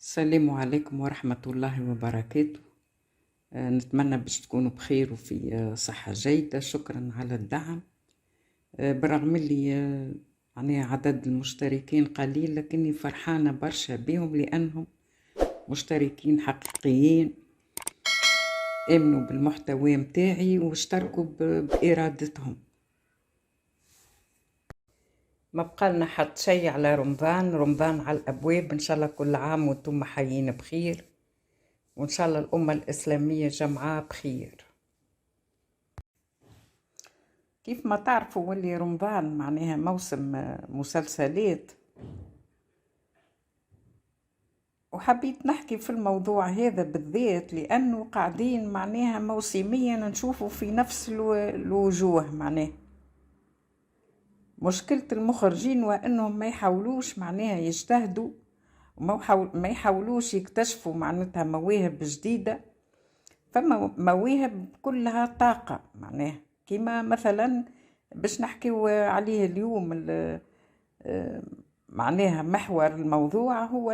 السلام عليكم ورحمة الله وبركاته. نتمنى باش تكونوا بخير وفي صحة جيدة. شكرا على الدعم. برغم اللي يعني عدد المشتركين قليل، لكني فرحانة برشا بهم لأنهم مشتركين حقيقيين، آمنوا بالمحتوى متاعي واشتركوا بإرادتهم. ما بقالنا حد شيء على رمضان على الأبواب. إن شاء الله كل عام وانتم حيين بخير، وإن شاء الله الأمة الإسلامية جمعاء بخير. كيف ما تعرفوا واللي رمضان معناها موسم مسلسلات، وحبيت نحكي في الموضوع هذا بالذات لأنه قاعدين معناها موسميا نشوفوا في نفس الوجوه. معناها مشكلة المخرجين وأنهم ما يحاولوش معناها يجتهدوا، وما يحاولوش يكتشفوا معناتها مواهب جديدة. فما مواهب كلها طاقة، معناها كما مثلا باش نحكيو عليه اليوم. معناها محور الموضوع هو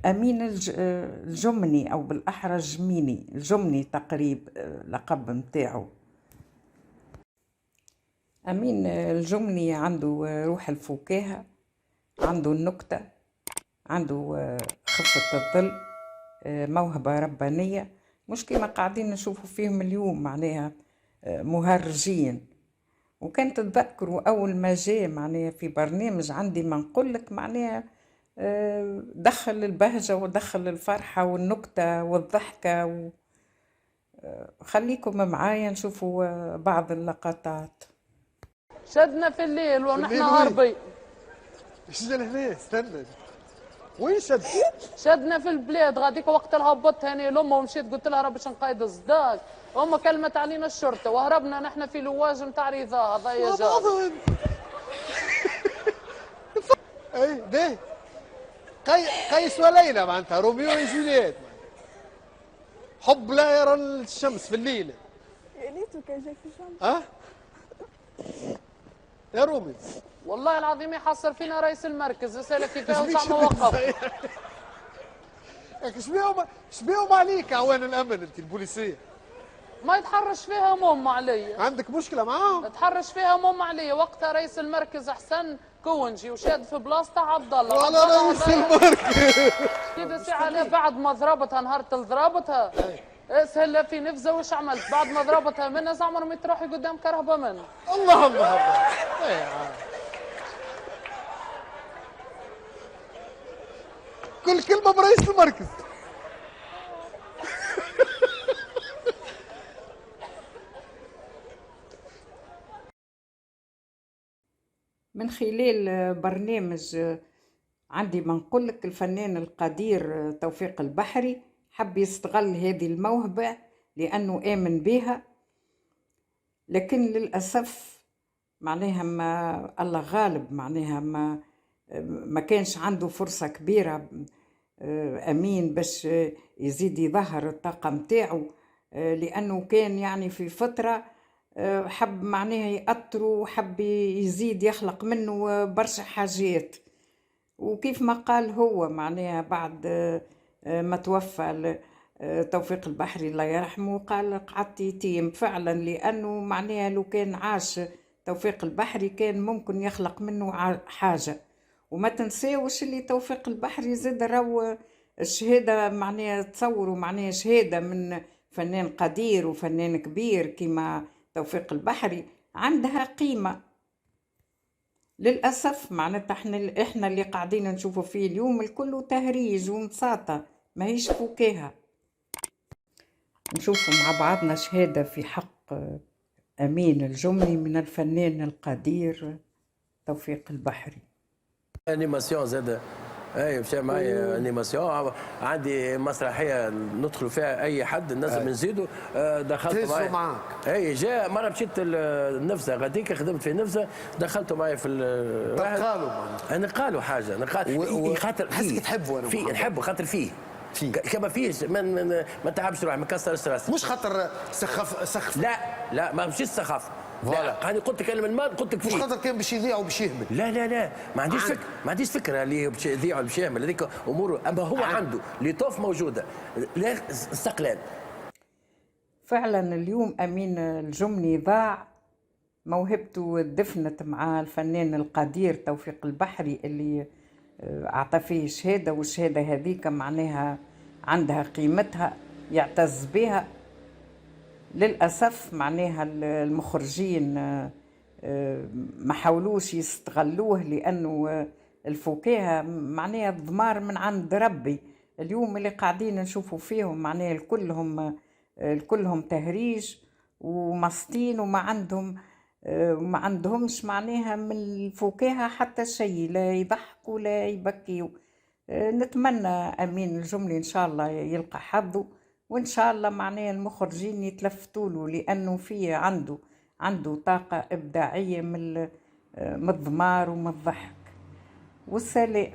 أمين الجمني، أو بالأحرى الجمني تقريب لقب متاعه. أمين الجمني عنده روح الفكاهة، عنده النكتة، عنده خفة الظل، موهبة ربانية، مش كما قاعدين نشوفوا فيهم اليوم معناها مهرجين. وكان تتذكروا أول ما جاء معناها في برنامج عندي ما نقولك معناها دخل البهجة ودخل الفرحة والنكتة والضحكة. خليكم معايا نشوفوا بعض اللقطات. شدنا في الليل ونحن هربي. شد هنا استنى، وين شد؟ شدنا في البلاد غاديك وقت هبطت هاني لامه ومشيت قلت لها راه باش نقيد الصداق، امه كلمت علينا الشرطه وهربنا نحن في لواج نتاع رضا هذايا جا. اي ده قيس وليلى معناتها روميو وجولييت، حب لا يرى الشمس في الليل. يا ريتو كان جاي في الشمس. ها يا رومي والله العظيم يحصر فينا رئيس المركز رساله كيفاه وسع موقف. شبيهم عليك اعوان الامن انت البوليسيه؟ ما يتحرش فيها ماما عليا. عندك مشكله معاهم؟ تحرش فيها ماما عليا. وقتها رئيس المركز حسن كونجي وشاد في بلاصته عبد الله. ولا رئيس المركز كده ساعه بعد ما ضربتها نهار ضربتها اسهل في نفزه. وش عملت بعد ما ضربتها منها زعما ما تروحي قدام كرهبه منها. الله الله الله. كل كلمه برئيس المركز. من خلال برنامج عندي ما نقولك، الفنان القدير توفيق البحري حب يستغل هذه الموهبة لأنه آمن بها، لكن للأسف معناها ما الله غالب، معناها ما كانش عنده فرصة كبيرة أمين باش يزيد يظهر الطاقة متاعه، لأنه كان يعني في فترة حب معناها يأطره وحب يزيد يخلق منه برشا حاجات. وكيف ما قال هو معناها بعد ما توفى توفيق البحري الله يرحمه، قال قعدت يتيم فعلا، لأنه معناها لو كان عاش توفيق البحري كان ممكن يخلق منه حاجة. وما تنساوش اللي توفيق البحري زاد راهو الشهادة، معناها تصوروا معناها شهادة من فنان قدير وفنان كبير كما توفيق البحري عندها قيمة. للأسف معناتها احنا اللي قاعدين نشوفوا فيه اليوم الكل تهريج ومساطة، ما هيش فكاهة. نشوفوا مع بعضنا شهادة في حق أمين الجمني من الفنان القدير توفيق البحري. انيماسيون زاد، اي مشى معايا انيماسيون. عندي مسرحيه ندخلوا فيها اي حد الناس نزيدوا. دخلت معاك. اي جاء مره مشيت النفسه غاديك خدمت في النفسه، دخلتوا معي في قالوا معناتها انا قالوا حاجه، انا قالت خاطر حسك تحبه. انا فيه نحبه خاطر فيه كما فيش ما تعبش روحك، ما كسرش راسك. مش خاطر سخف. لا ما مشيت سخف، لا قاعد قلت لك انا من المال قلت لك مش فيه. خاطر كان باش يذيع وباش يهمل. لا ما عنديش فكره، ما عنديش فكره اللي باش يذيع ولا باش يعمل هذيك امور، اما هو عنده لطوف موجوده، لا استقلال. فعلا اليوم أمين الجمني ضاع، موهبته دفنت مع الفنان القدير توفيق البحري اللي أعطى فيه شهادة، والشهادة هذيك معناها عندها قيمتها يعتز بها. للأسف معناها المخرجين ما حاولوش يستغلوه، لأنه الفكاهة معناها الضمار من عند ربي. اليوم اللي قاعدين نشوفوا فيهم معناها الكلهم تهريج ومسطين، وما عندهمش معناها من الفكاهة حتى شيء، لا يضحكوا لا يبكيوا. نتمنى أمين الجملي إن شاء الله يلقى حظه، وإن شاء الله معناها المخرجين يتلفتوا له، لأنه فيه عنده طاقة إبداعية من الضمار ومن الضحك. والسلام.